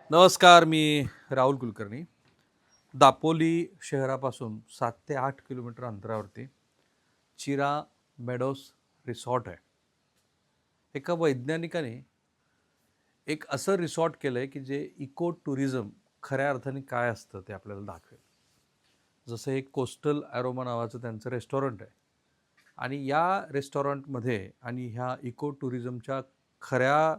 नमस्कार. मी राहुल कुलकर्णी. दापोली शहरापासून 7 ते 8 किलोमीटर अंतरावरती चिरा मेडोस रिसॉर्ट आहे. एका वैज्ञानिकाने एक असं रिसॉर्ट केलं आहे की जे इको टुरिझम खऱ्या अर्थाने काय असतं ते आपल्याला दाखवेल. जसं एक कोस्टल ॲरोमा नावाचं त्यांचं रेस्टॉरंट आहे आणि या रेस्टॉरंटमध्ये आणि ह्या इको टुरिझमच्या खऱ्या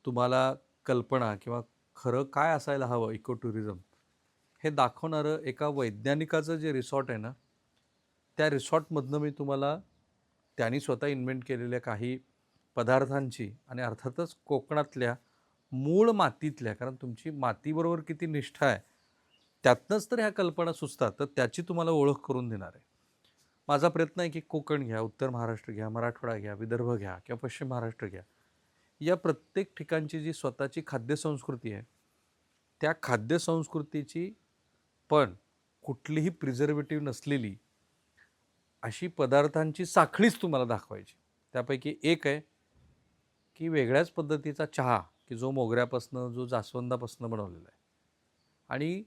तुम्हाला कल्पना किंवा खरं काय असायला हवं इको टुरिझम हे दाखवणारं एका वैज्ञानिकाचं जे रिसॉर्ट आहे ना, त्या रिसॉर्टमधनं मी तुम्हाला त्यांनी स्वतः इन्व्हेंट केलेल्या काही पदार्थांची आणि अर्थातच कोकणातल्या मूळ मातीतल्या, कारण तुमची मातीबरोबर किती निष्ठा आहे त्यातनंच तर ह्या कल्पना सुचतात, तर त्याची तुम्हाला ओळख करून देणार आहे. माझा प्रयत्न आहे की कोकण घ्या, उत्तर महाराष्ट्र घ्या, मराठवाडा घ्या, विदर्भ घ्या किंवा पश्चिम महाराष्ट्र घ्या, या प्रत्येक ठिकाणची जी स्वतःची खाद्यसंस्कृती आहे त्या खाद्यसंस्कृतीची पण कुठलीही प्रिझर्वेटिव्ह नसलेली अशी पदार्थांची साखळीच तुम्हाला दाखवायची. त्यापैकी एक आहे की वेगळ्याच पद्धतीचा चहा की जो मोगऱ्यापासनं जो जास्वंदापासनं बनवलेला आहे आणि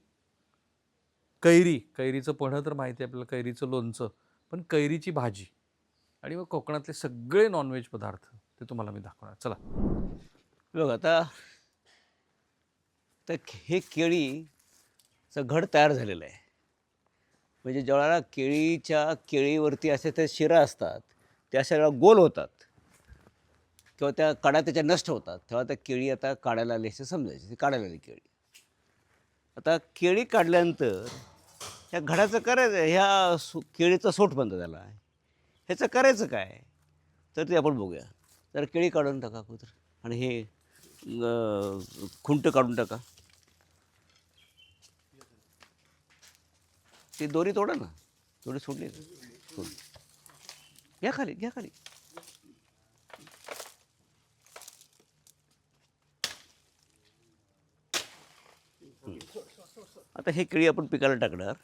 कैरीचं पन्हं तर माहिती आहे आपल्याला, कैरीचं लोणचं, पण कैरीची भाजी आणि मग कोकणातले सगळे नॉनव्हेज पदार्थ ते तुम्हाला मी दाखवणार. चला. बघ आता तर हे केळीचं घड तयार झालेलं आहे. म्हणजे ज्यावेळेला केळीवरती असे ते शिरा असतात त्या अशा वेळेला गोल होतात किंवा त्या काड्या त्याच्या नष्ट होतात, तेव्हा त्या केळी आता काढायला आली असे समजायची. ती काढायला आली केळी. आता केळी काढल्यानंतर ह्या घडाचं करायचं, केळीचं सोट म्हणतात त्याला. ह्याचं करायचं काय तर ते आपण बघूया. तर केळी काढून टाका अगोदर आणि हे खुंट काढून टाका. ती दोरी तोडा ना, दोरी सोडली सोड. घ्या खाली, घ्या खाली. आता हे केळी आपण पिकायला टाकणार.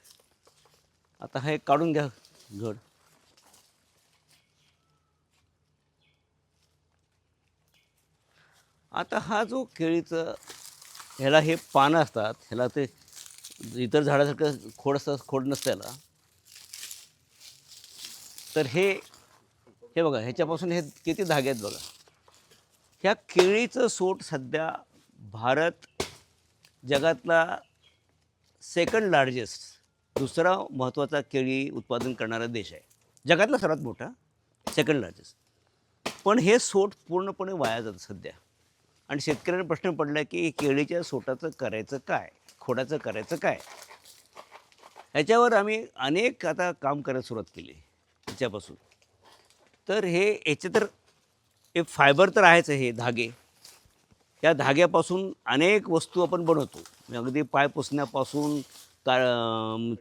आता हे काढून घ्या घड. आता हा जो केळीचं ह्याला हे पानं असतात, ह्याला ते इतर झाडासारखं खोड असतं, खोड नसतं याला. तर हे हे बघा, ह्याच्यापासून हे किती धागे आहेत बघा. ह्या केळीचं सोट सध्या भारत जगातला सेकंड लार्जेस्ट, दुसरा महत्त्वाचा केळी उत्पादन करणारा देश आहे. जगातला सर्वात मोठा, सेकंड लार्जेस्ट. पण हे सोट पूर्णपणे वाया जातं सध्या. आणि शेतकऱ्यांना प्रश्न पडला की केळीच्या सोटाचं करायचं काय, खोडाचं करायचं काय. ह्याच्यावर आम्ही अनेक आता काम करायला सुरुवात केली ह्याच्यापासून. तर याचे तर हे फायबर तर आहेच, हे धागे. या धाग्यापासून अनेक वस्तू आपण बनवतो. अगदी पाय पुसण्यापासून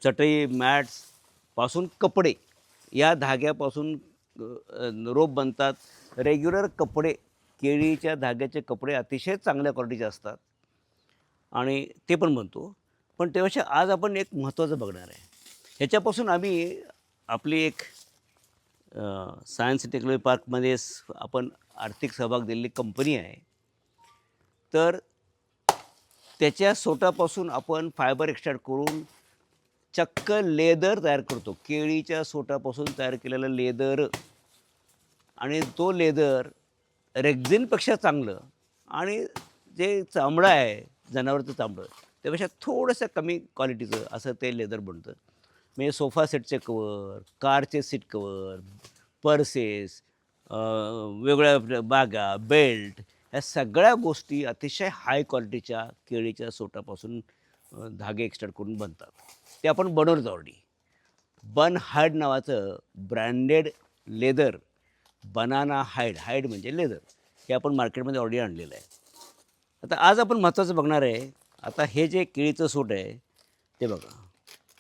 चटई मॅट्सपासून कपडे, या धाग्यापासून रोप बनतात. रेग्युलर कपडे, केळीच्या धाग्याचे कपडे अतिशय चांगल्या क्वालिटीचे असतात आणि ते पण बनतो. पण त्यापेक्षा आज आपण एक महत्त्वाचं बघणार आहे. ह्याच्यापासून आम्ही आपली एक सायन्स टेक्नॉलॉजी पार्कमध्ये आपण आर्थिक सहभाग दिलेली कंपनी आहे. तर त्याच्या सोटापासून आपण फायबर एक्स्ट्रॅक्ट करून चक्क लेदर तयार करतो. केळीच्या सोटापासून तयार केलेलं लेदर, आणि तो लेदर रेक्झिनपेक्षा चांगलं आणि जे चामडं आहे जनावरचं चामडं त्यापेक्षा थोडंसं कमी क्वालिटीचं असं ते लेदर बनतं. म्हणजे सोफा सेटचे कवर, कारचे सीट कवर, पर्सेस, वेगवेगळ्या बागा, बेल्ट, ह्या सगळ्या गोष्टी अतिशय हाय क्वालिटीच्या केळीच्या सोटापासून धागे एक्स्ट्रॅक्ट करून बनतात. ते आपण बनवतो ऑलरेडी. बन हाईड नावाचं ब्रँडेड लेदर, बनाना हाईड म्हणजे लेदर, हे आपण मार्केटमध्ये ऑलरेडी आणलेलं आहे. आता आज आपण महत्त्वाचं बघणार आहे. आता हे जे केळीचं सोट आहे ते बघा,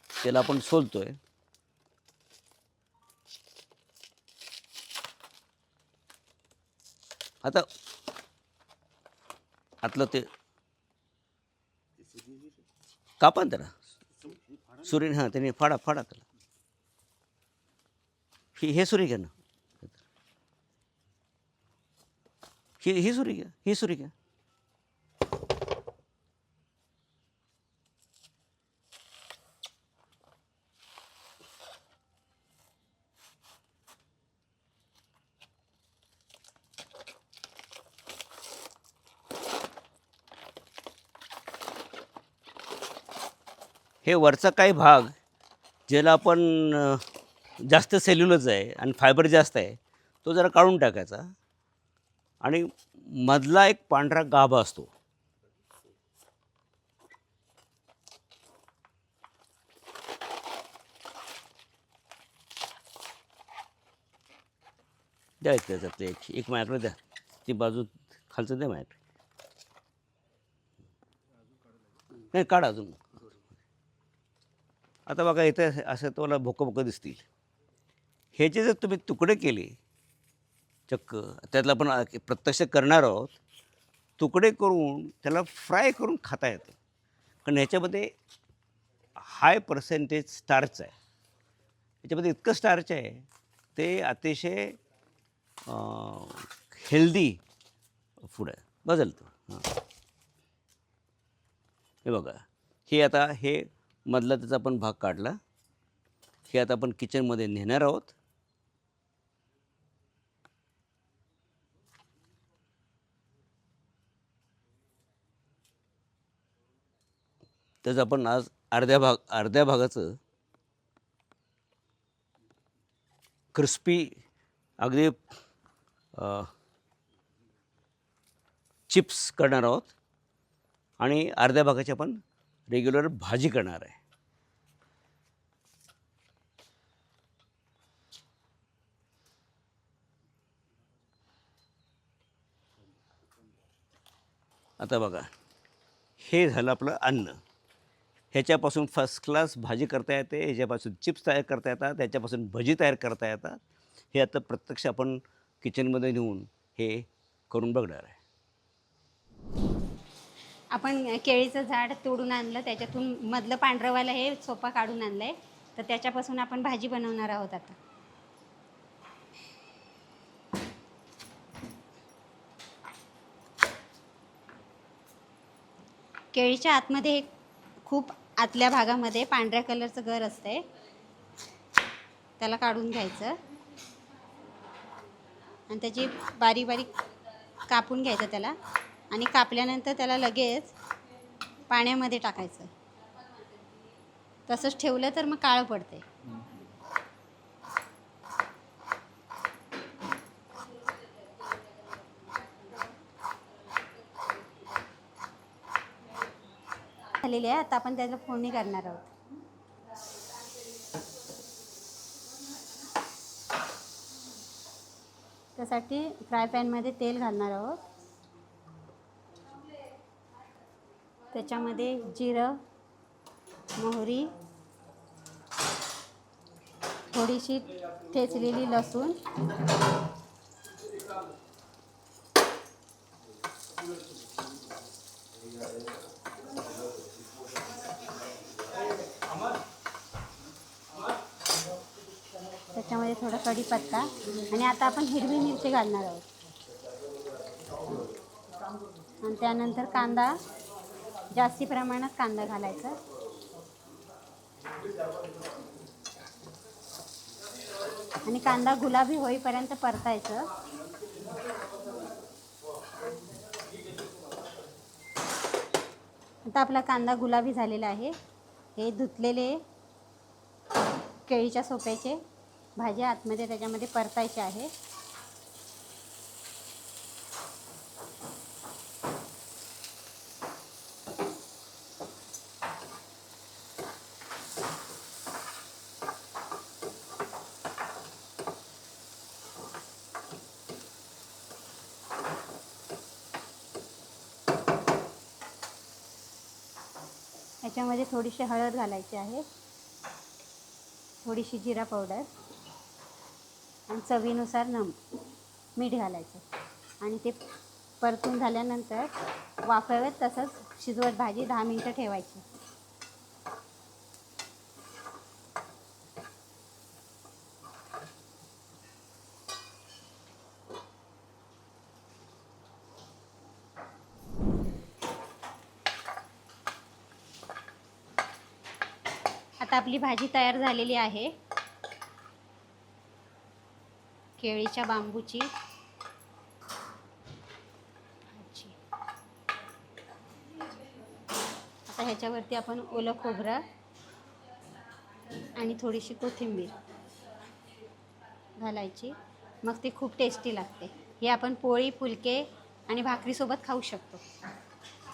त्याला आपण सोलतो आहे. आता आतलं ते कापा ना त्याला सुरीने. हां, त्याने फाडा त्याला. हे सुरी घ्या ना, ही सुरी घ्या, ही सुरी घ्या. हे वरचा काही भाग ज्याला आपण जास्त सेल्युलोज आहे आणि फायबर जास्त आहे तो जरा काढून टाकायचा आणि मधला एक पांढरा गाभा असतो द्या त्याच्यातले एक माझ्याकडे द्या ती बाजू खालचं द्या माझ्याकडे नाही काढा अजून आता बघा इथं असं तुम्हाला भोकं भोकं दिसतील ह्याचे जर तुम्ही तुकडे केले चक्क त्यातलं आपण प्रत्यक्ष करणार आहोत तुकडे करून त्याला फ्राय करून खाता येतं कारण ह्याच्यामध्ये हाय पर्सेंटेज स्टार्च आहे ह्याच्यामध्ये इतकं स्टार्च आहे ते अतिशय हेल्दी फूड आहे बदलतं हां हे बघा हे आता हे मधला त्याचा आपण भाग काढला हे आता आपण किचनमध्ये नेणार आहोत त्याचं आपण आज अर्ध्या भागाचं क्रिस्पी अगदी चिप्स करणार आहोत आणि अर्ध्या भागाची आपण रेग्युलर भाजी करणार आहे आता बघा हे झालं आपलं अन्न ह्याच्यापासून फर्स्ट क्लास भाजी करता येते ह्याच्यापासून चिप्स तयार करता येतात ह्याच्यापासून भजी तयार करता येतात हे आता प्रत्यक्ष आपण किचनमध्ये नेऊन हे करून बघणार आहे आपण केळीचं झाड तोडून आणलं त्याच्यातून मधलं पांढरंवालं हे सोपा काढून आणलं आहे तर त्याच्यापासून आपण भाजी बनवणार आहोत आता केळीच्या आतमध्ये एक खूप आतल्या भागामध्ये पांढऱ्या कलरचं गर असतंय त्याला काढून घ्यायचं आणि त्याची बारीक बारीक कापून घ्यायचं त्याला आणि कापल्यानंतर त्याला लगेच पाण्यामध्ये टाकायचं तसंच ठेवलं तर मग काळं पडते झालेली आहे आता आपण त्याला फोडणी करणार आहोत त्यासाठी फ्राय पॅनमध्ये तेल घालणार आहोत त्याच्यामध्ये जिरं मोहरी थोडीशी ठेचलेली लसूण त्याच्यामध्ये थोडा कढीपत्ता आणि आता आपण हिरवी मिरची घालणार आहोत आणि त्यानंतर कांदा जास्ती प्रमाणात कांदा घालायचा आणि कांदा गुलाबी होईपर्यंत परतायचं आता आपला कांदा गुलाबी झालेला आहे हे धुतलेले केळीच्या सोप्याचे भाज्या आतमध्ये त्याच्यामध्ये परतायचे आहे याच्यामध्ये थोडीशी हळद घालायची आहे थोडीशी जिरा पावडर आणि चवीनुसार मीठ घालायचं आणि ते परतून झाल्यानंतर वाफवत तसंच शिजवत भाजी 10 मिनिटं ठेवायची आता आपली भाजी तयार झालेली आहे केळीच्या बांबूची भाजी आता ह्याच्यावरती आपण ओलं खोबरं आणि थोडीशी कोथिंबीर घालायची. मग ते खूप टेस्टी लागते. हे आपण पोळी, फुलके आणि भाकरीसोबत खाऊ शकतो.